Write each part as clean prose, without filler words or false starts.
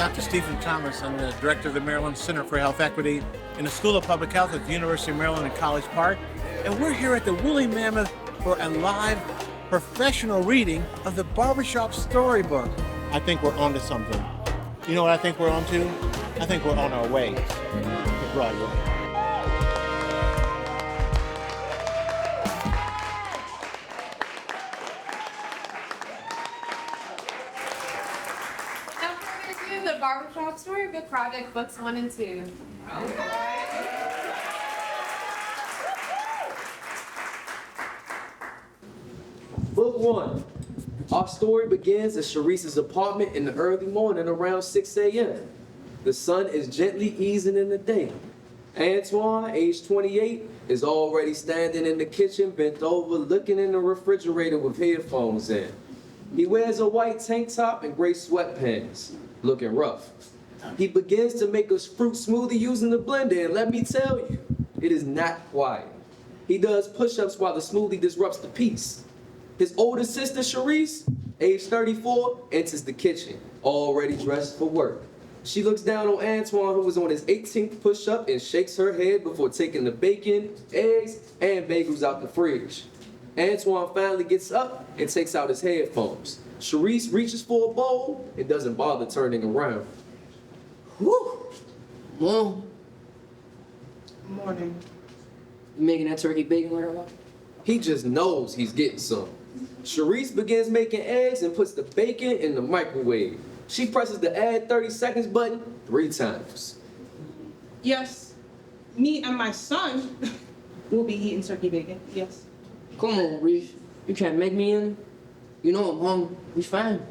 Dr. Stephen Thomas. I'm the director of the Maryland Center for Health Equity in the School of Public Health at the University of Maryland in College Park. And we're here at the Woolly Mammoth for a live professional reading of the Barbershop Storybook. I think we're onto something. You know what I think we're onto? I think we're on our way to Broadway. The Barbershop Storybook Project, books 1 and 2. Book 1. Our story begins at Sharice's apartment in the early morning around 6 a.m. The sun is gently easing in the day. Antoine, age 28, is already standing in the kitchen, bent over, looking in the refrigerator with headphones in. He wears a white tank top and gray sweatpants, looking rough. He begins to make a fruit smoothie using the blender, and let me tell you, it is not quiet. He does push-ups while the smoothie disrupts the peace. His older sister, Sharice, age 34, enters the kitchen, already dressed for work. She looks down on Antoine, who is on his 18th push-up, and shakes her head before taking the bacon, eggs, and bagels out the fridge. Antoine finally gets up and takes out his headphones. Sharice reaches for a bowl and doesn't bother turning around. Whew. Mom, Morning. you making that turkey bacon later on? He just knows he's getting some. Sharice begins making eggs and puts the bacon in the microwave. She presses the add 30 seconds button 3 times. Yes, me and my son will be eating turkey bacon. Yes. Come on, Reese. You can't make me in. You know I'm hungry. We fine.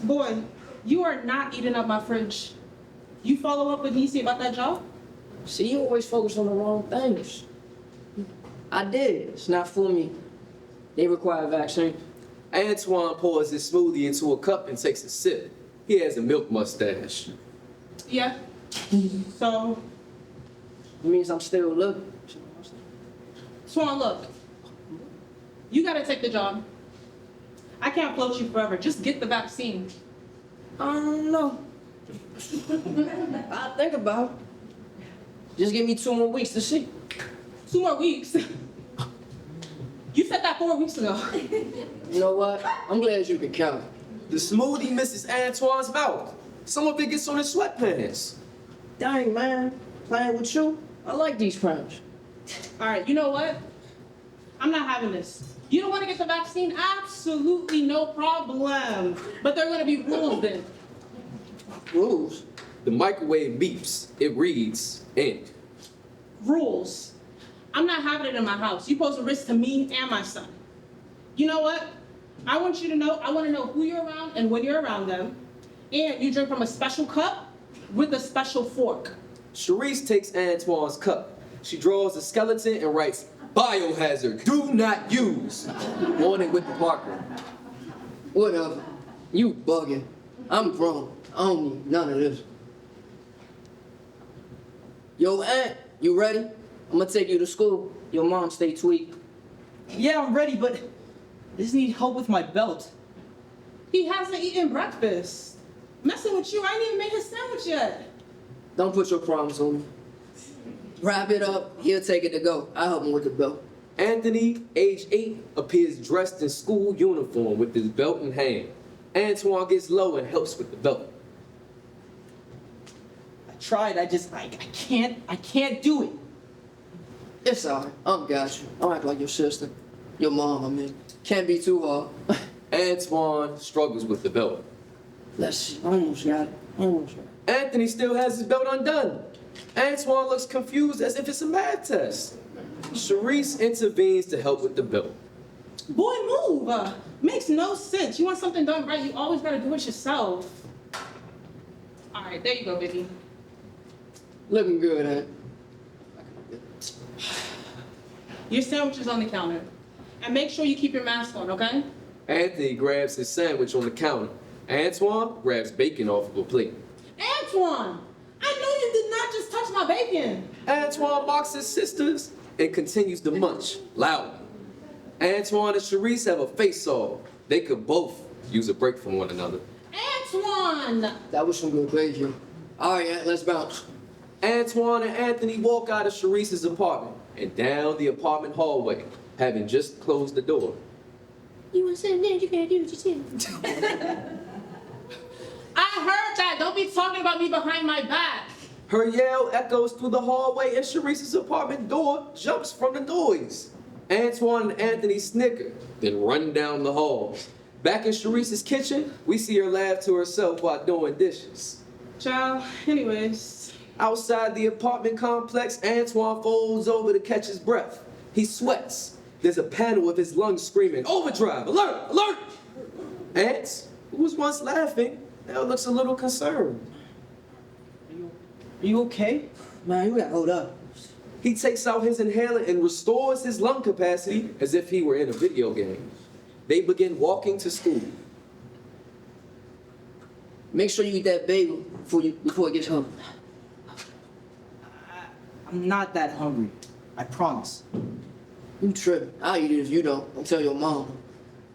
Boy, you are not eating up my fridge. You follow up with Nisi about that job? See, you always focus on the wrong things. I did. It's not for me. They require a vaccine. Antoine pours his smoothie into a cup and takes a sip. He has a milk mustache. Yeah. So, It means I'm still looking. Swan, look. You gotta take the job. I can't float you forever. Just get the vaccine. I don't know. I'll think about it. Just give me 2 more weeks to see. 2 more weeks. You said that 4 weeks ago. You know what? I'm glad you can count. The smoothie misses Antoine's mouth. Some of it gets on his sweatpants. Dang, man. Playing with you? I like these crimes. All right, you know what? I'm not having this. You don't want to get the vaccine? Absolutely no problem. But there are going to be rules then. Rules? The microwave beeps. It reads, end. Rules. I'm not having it in my house. You pose a risk to me and my son. You know what? I want to know who you're around and when you're around them. And you drink from a special cup with a special fork. Sharice takes Antoine's cup. She draws a skeleton and writes, "Biohazard, do not use." On it with the Parker. Whatever. You bugging. I'm grown. I don't need none of this. Yo, Aunt, you ready? I'm gonna take you to school. Your mom stay tweaked. Yeah, I'm ready, but I just need help with my belt. He hasn't eaten breakfast. Messing with you, I ain't even made his sandwich yet. Don't put your problems on me. Wrap it up. He'll take it to go. I'll help him with the belt. Anthony, age 8, appears dressed in school uniform with his belt in hand. Antoine gets low and helps with the belt. I tried, I can't do it. It's all right. I got you. I'll act like your sister. Your mom, I mean. Can't be too hard. Antoine struggles with the belt. Let's see. I almost got it. Anthony still has his belt undone. Antoine looks confused as if it's a math test. Sharice intervenes to help with the belt. Boy, move. Makes no sense. You want something done right, you always gotta do it yourself. All right, there you go, baby. Looking good, Aunt. Your sandwich is on the counter. And make sure you keep your mask on, okay? Anthony grabs his sandwich on the counter. Antoine grabs bacon off of a plate. Antoine, I know you did not just touch my bacon. Antoine mocks his sisters and continues to munch loudly. Antoine and Sharice have a face-off. They could both use a break from one another. Antoine! That was some good behavior. All right, Aunt, let's bounce. Antoine and Anthony walk out of Sharice's apartment and down the apartment hallway, having just closed the door. You want to sit there? You can't do what you said. I heard that. Don't be talking about me behind my back. Her yell echoes through the hallway and Sharice's apartment door jumps from the noise. Antoine and Anthony snicker, then run down the hall. Back in Sharice's kitchen, we see her laugh to herself while doing dishes. Child, anyways. Outside the apartment complex, Antoine folds over to catch his breath. He sweats. There's a panel of his lungs screaming, "Overdrive! Alert! Alert!" Ant, who was once laughing, now looks a little concerned. Are you okay? Man, you gotta hold up. He takes out his inhaler and restores his lung capacity as if he were in a video game. They begin walking to school. Make sure you eat that bagel before it gets home. I'm not that hungry. I promise. You tripping. I'll eat it if you don't. I'll tell your mom.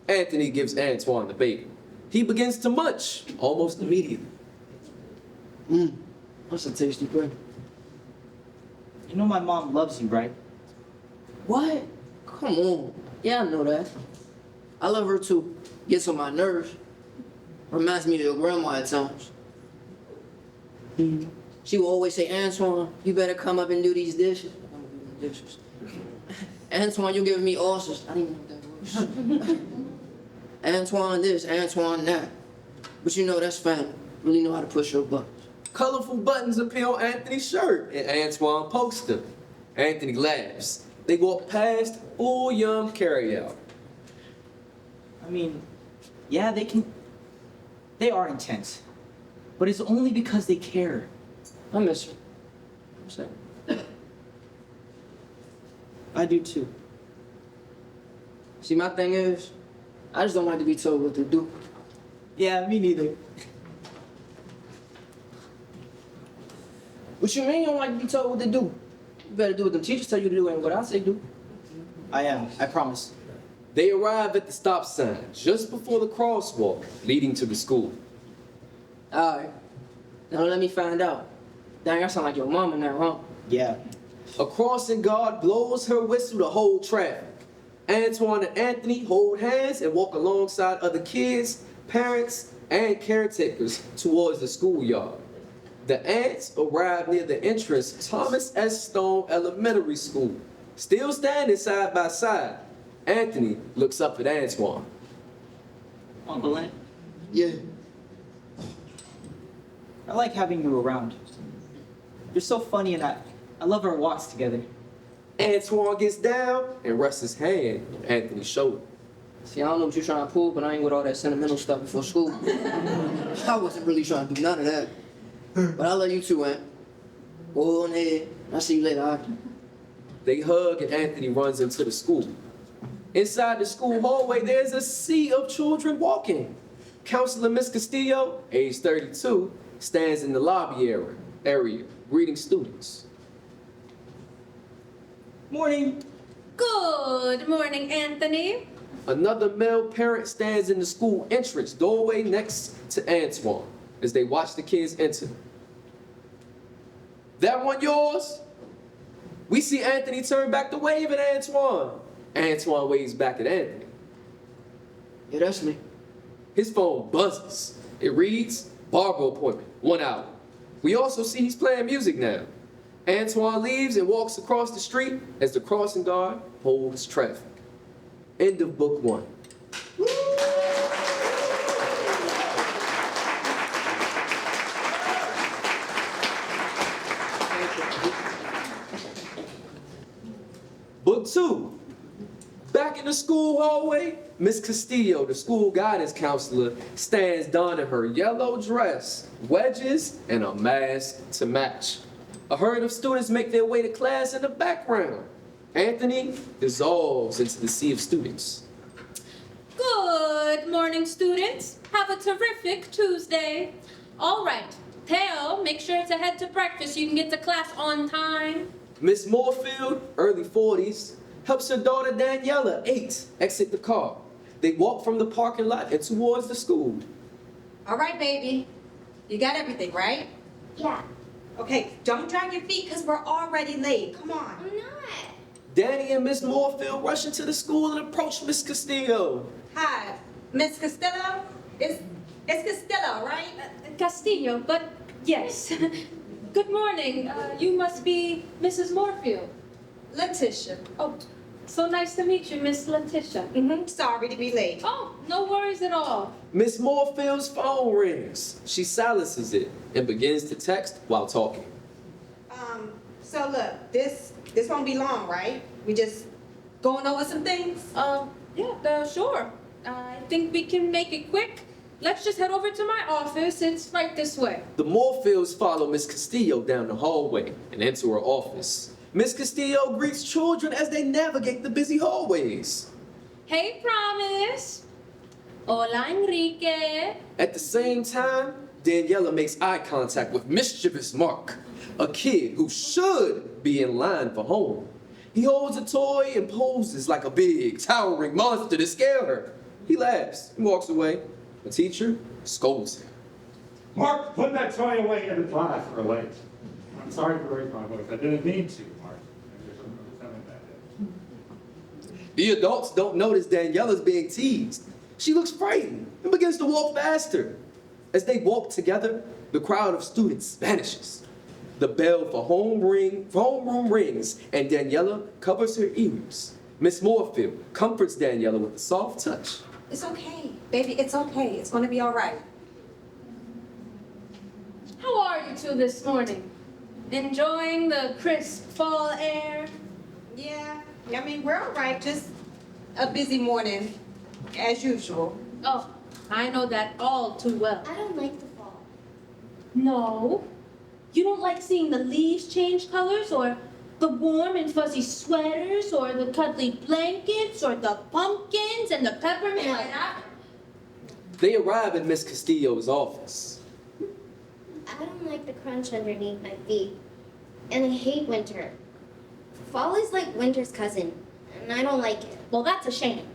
Anthony gives Antoine the bagel. He begins to munch almost immediately. That's a tasty bread. You know my mom loves you, right? What? Come on. Yeah, I know that. I love her too. Gets on my nerves. Reminds me of your grandma at times. She will always say, Antoine, you better come up and do these dishes. I'm gonna do the dishes. Antoine, you're giving me ulcers. I didn't even know what that was. Antoine this, Antoine that. But you know, that's family. Really know how to push your buttons. Colorful buttons appear on Anthony's shirt, and Antoine pokes them. Anthony laughs. They walk past full yum carryout. I mean, yeah, they are intense. But it's only because they care. I miss her. I'm saying. I do too. See, my thing is, I just don't like to be told what to do. Yeah, me neither. What you mean you don't like to be told what to do? You better do what the teachers tell you to do and what I say do. I am, I promise. They arrive at the stop sign just before the crosswalk leading to the school. Alright. Now let me find out. Dang, I sound like your mom in that, huh? Yeah. A crossing guard blows her whistle to hold traffic. Antoine and Anthony hold hands and walk alongside other kids, parents, and caretakers towards the schoolyard. The ants arrive near the entrance to Thomas S. Stone Elementary School. Still standing side by side, Anthony looks up at Antoine. Uncle Ant, Yeah. I like having you around. You're so funny and I love our walks together. Antoine gets down and rests his hand on Anthony's shoulder. See, I don't know what you're trying to pull, but I ain't with all that sentimental stuff before school. I wasn't really trying to do none of that. But I love you too, Aunt. Go on ahead. I'll see you later, all right? They hug and Anthony runs into the school. Inside the school hallway, there's a sea of children walking. Counselor Miss Castillo, age 32, stands in the lobby area greeting students. Morning. Good morning, Anthony. Another male parent stands in the school entrance doorway next to Antoine as they watch the kids enter. That one yours? We see Anthony turn back to wave at Antoine. Antoine waves back at Anthony. Yeah, that's me. His phone buzzes. It reads, barber appointment, 1 hour. We also see he's playing music now. Antoine leaves and walks across the street as the crossing guard holds traffic. End of book 1. Book 2. Back in the school hallway, Miss Castillo, the school guidance counselor, stands donning her yellow dress, wedges, and a mask to match. A herd of students make their way to class in the background. Anthony dissolves into the sea of students. Good morning, students. Have a terrific Tuesday. All right, Theo, make sure to head to breakfast so you can get to class on time. Miss Moorfield, early 40s, helps her daughter Daniela, 8, exit the car. They walk from the parking lot and towards the school. All right, baby. You got everything, right? Yeah, Okay, don't drag your feet because we're already late. Come on. I'm not. Danny and Miss Moorfield rush into the school and approach Miss Castillo. Hi, Miss Castillo? It's Castillo, right? Castillo, but yes. Good morning. You must be Mrs. Moorfield. Letitia. Oh, so nice to meet you, Miss Letitia. Sorry to be late. Oh, no worries at all. Miss Moorfield's phone rings. She silences it and begins to text while talking. So look, this won't be long, right? We just going over some things? Yeah, sure. I think we can make it quick. Let's just head over to my office. It's right this way. The Moorfields follow Miss Castillo down the hallway and enter her office. Miss Castillo greets children as they navigate the busy hallways. Hey, Promise. Hola, Enrique. At the same time, Daniela makes eye contact with mischievous Mark, a kid who should be in line for home. He holds a toy and poses like a big, towering monster to scare her. He laughs and walks away. The teacher scolds him. Mark, put that toy away in the class. We're late. I'm sorry for raising my voice. I didn't mean to, Mark. There's something bad there. The adults don't notice Daniela's being teased. She looks frightened and begins to walk faster. As they walk together, the crowd of students vanishes. The bell for homeroom rings, and Daniela covers her ears. Miss Moorfield comforts Daniela with a soft touch. It's okay, baby. It's okay. It's going to be all right. How are you two this morning? Enjoying the crisp fall air? Yeah, I mean, we're all right. Just a busy morning, as usual. Oh, I know that all too well. I don't like the fall. No? You don't like seeing the leaves change colors, or the warm and fuzzy sweaters, or the cuddly blankets, or the pumpkins and the peppermint? They arrive at Miss Castillo's office. I don't like the crunch underneath my feet. And I hate winter. Fall is like winter's cousin, and I don't like it. Well, that's a shame.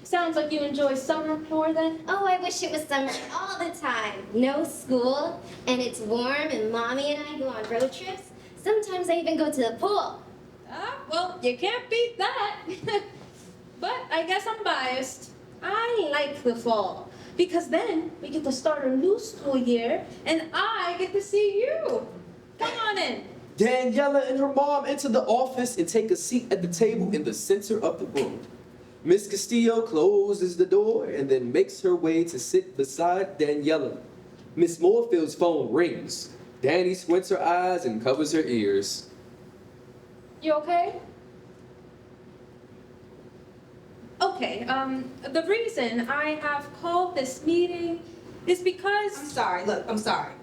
Sounds like you enjoy summer more then? Oh, I wish it was summer all the time. No school, and it's warm, and Mommy and I go on road trips. Sometimes I even go to the pool. Well, you can't beat that. But I guess I'm biased. I like the fall, because then we get to start a new school year, and I get to see you. Come on in. Daniela and her mom enter the office and take a seat at the table in the center of the room. Miss Castillo closes the door and then makes her way to sit beside Daniela. Miss Moorfield's phone rings. Danny squints her eyes and covers her ears. You okay? Okay, the reason I have called this meeting is because... I'm sorry. Look, I'm sorry.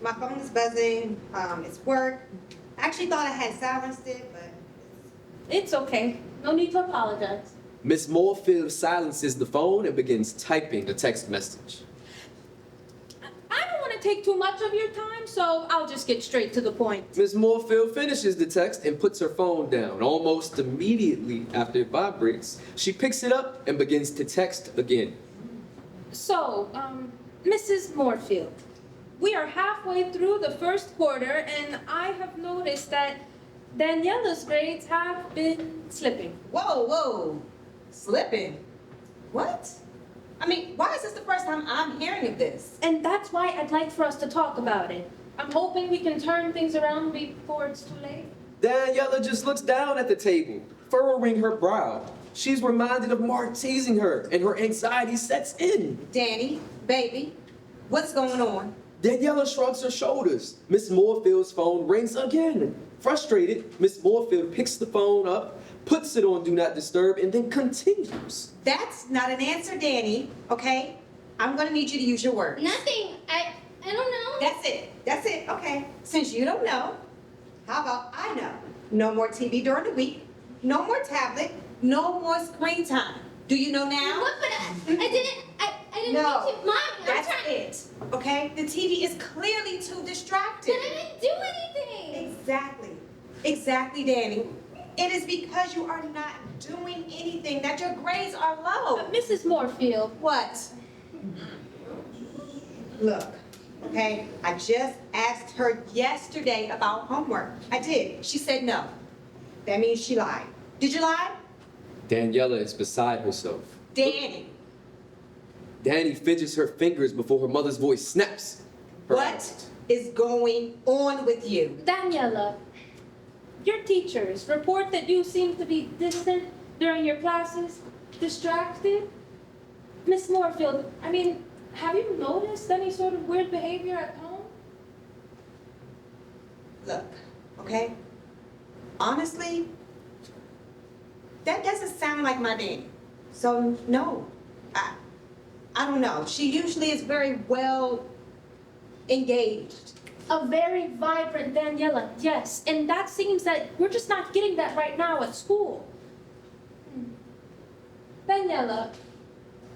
My phone is buzzing. It's work. I actually thought I had silenced it, but... It's okay. No need to apologize. Miss Moorfield silences the phone and begins typing a text message. I don't want to take too much of your time, so I'll just get straight to the point. Miss Moorfield finishes the text and puts her phone down. Almost immediately after it vibrates, she picks it up and begins to text again. So, Mrs. Moorfield, we are halfway through the first quarter, and I have noticed that Daniela's grades have been slipping. Whoa. Slipping? What? I mean, why is this the first time I'm hearing of this? And that's why I'd like for us to talk about it. I'm hoping we can turn things around before it's too late. Daniela just looks down at the table, furrowing her brow. She's reminded of Mark teasing her, and her anxiety sets in. Danny, baby, what's going on? Daniela shrugs her shoulders. Miss Moorfield's phone rings again. Frustrated, Miss Moorfield picks the phone up, puts it on Do Not Disturb, and then continues. That's not an answer, Danny, okay? I'm gonna need you to use your words. Nothing. I don't know. That's it, okay. Since you don't know, how about I know? No more TV during the week, no more tablet, no more screen time. Do you know now? What? But I didn't mean to. Mom, that's I'm trying. it, okay? The TV is clearly too distracting. But I didn't do anything. Exactly, Danny. It is because you are not doing anything that your grades are low. Mrs. Moorfield, What? Look, okay, I just asked her yesterday about homework. I did. She said no. That means she lied. Did you lie? Daniela is beside herself. Danny, Danny fidgets her fingers before her mother's voice snaps. what is going on with you? Daniela, your teachers report that you seem to be distant during your classes, distracted. Miss Moorfield, I mean, have you noticed any sort of weird behavior at home? Look, okay? Honestly, that doesn't sound like my Danny. So, no. I don't know. She usually is very well engaged. A very vibrant Daniela, yes. And that seems that we're just not getting that right now at school. Daniela,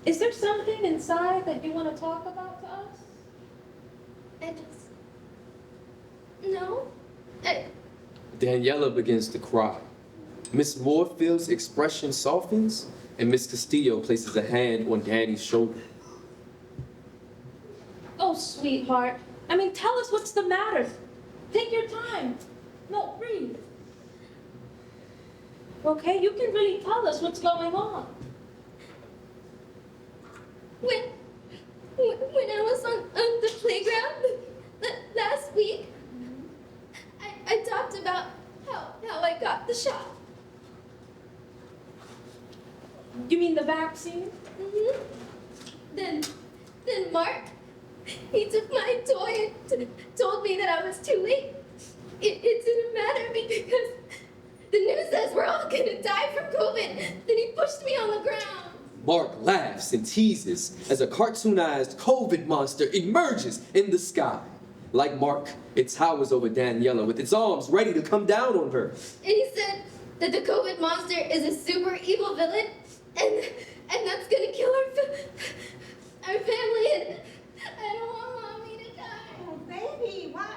is there something inside that you want to talk about to us? No. Daniela begins to cry. Miss Moorfield's expression softens, and Miss Castillo places a hand on Danny's shoulder. Oh, sweetheart. I mean, tell us what's the matter. Take your time. No, breathe. Okay, you can really tell us what's going on. When I was on the playground last week, I talked about how I got the shot. You mean the vaccine? Mm-hmm. Then Mark, he took my toy and told me that I was too late. It didn't matter because the news says we're all gonna die from COVID. Then he pushed me on the ground. Mark laughs and teases as a cartoonized COVID monster emerges in the sky. Like Mark, it towers over Daniela with its arms ready to come down on her. And he said that the COVID monster is a super evil villain, and that's gonna kill our family, and I don't want Mommy to die. Oh, baby, why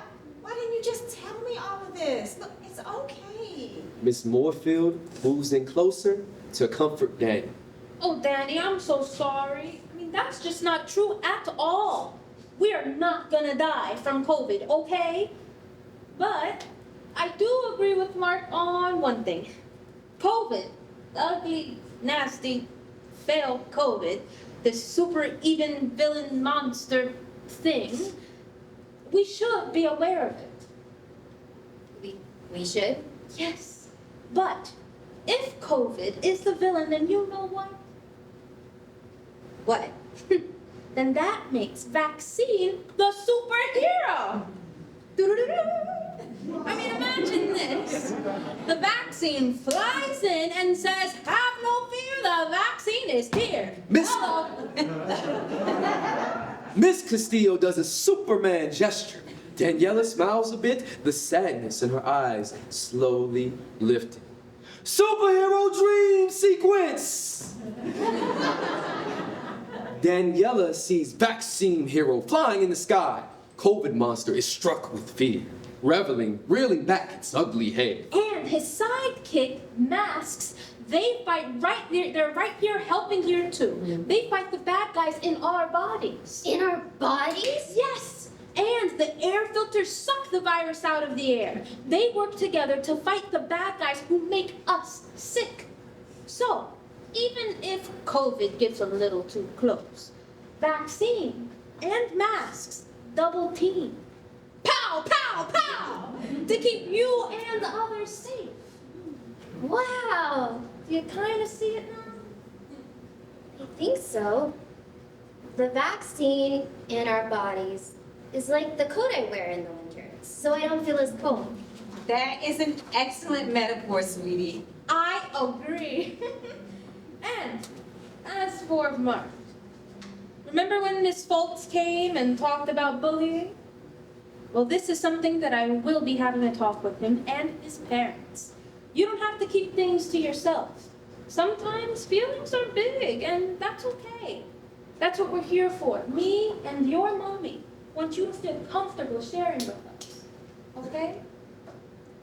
didn't you just tell me all of this? Look, it's okay. Miss Moorfield moves in closer to comfort Danny. Oh, Danny, I'm so sorry. I mean, that's just not true at all. We are not gonna die from COVID, okay? But I do agree with Mark on one thing. COVID, the ugly, nasty, failed COVID, this super even villain monster thing, we should be aware of it. We should? Yes. But if COVID is the villain, then you know what? What? Then that makes vaccine the superhero. I mean, imagine this. The vaccine flies in and says, have no fear, the vaccine is here. Hello. Miss Castillo does a Superman gesture. Daniela smiles a bit, the sadness in her eyes slowly lifting. Superhero dream sequence! Daniela sees vaccine hero flying in the sky. COVID monster is struck with fear, reeling back its ugly head. And his sidekick, Masks, they fight right there. They're right here helping here too. They fight the bad guys in our bodies. In our bodies? Yes. And the air filters suck the virus out of the air. They work together to fight the bad guys who make us sick. So, even if COVID gets a little too close, vaccine and masks double team. Pow, pow, pow! To keep you and the others safe. Wow. Do you kind of see it now? I think so. The vaccine in our bodies is like the coat I wear in the winter, so I don't feel as cold. That is an excellent metaphor, sweetie. I agree. And as for Mark, remember when Miss Foltz came and talked about bullying? Well, this is something that I will be having a talk with him and his parents. You don't have to keep things to yourself. Sometimes feelings are big, and that's okay. That's what we're here for. Me and your mommy want you to feel comfortable sharing with us. Okay?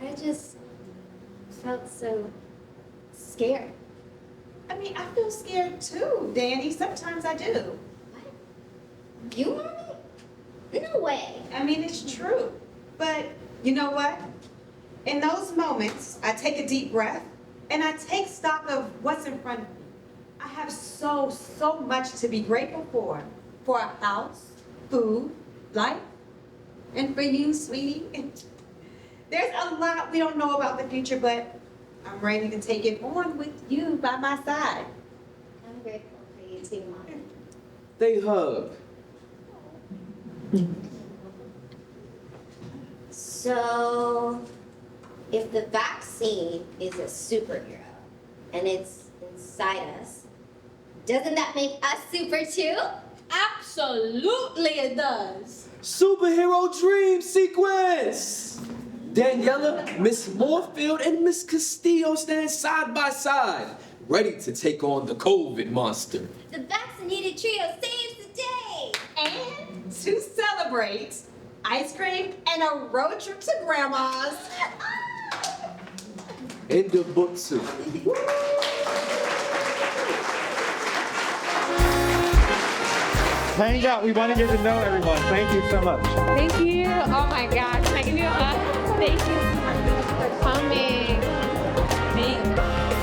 I just felt so scared. I mean, I feel scared too, Danny. Sometimes I do. What? You, Mommy? No way. I mean, it's true. But you know what? In those moments, I take a deep breath and I take stock of what's in front of me. I have so much to be grateful for. For a house, food, life, and for you, sweetie. There's a lot we don't know about the future, but I'm ready to take it on with you by my side. I'm grateful for you too, Mom. They hug. So, if the vaccine is a superhero and it's inside us, doesn't that make us super too? Absolutely it does. Superhero dream sequence! Daniela, Miss Moorfield, and Miss Castillo stand side by side, ready to take on the COVID monster. The vaccinated trio saves the day! And to celebrate, ice cream and a road trip to Grandma's. End of book 2. Hang out. We want to get to know everyone. Thank you so much. Thank you. Oh my gosh. Can I give you a hug? Thank you so much for coming. Thanks.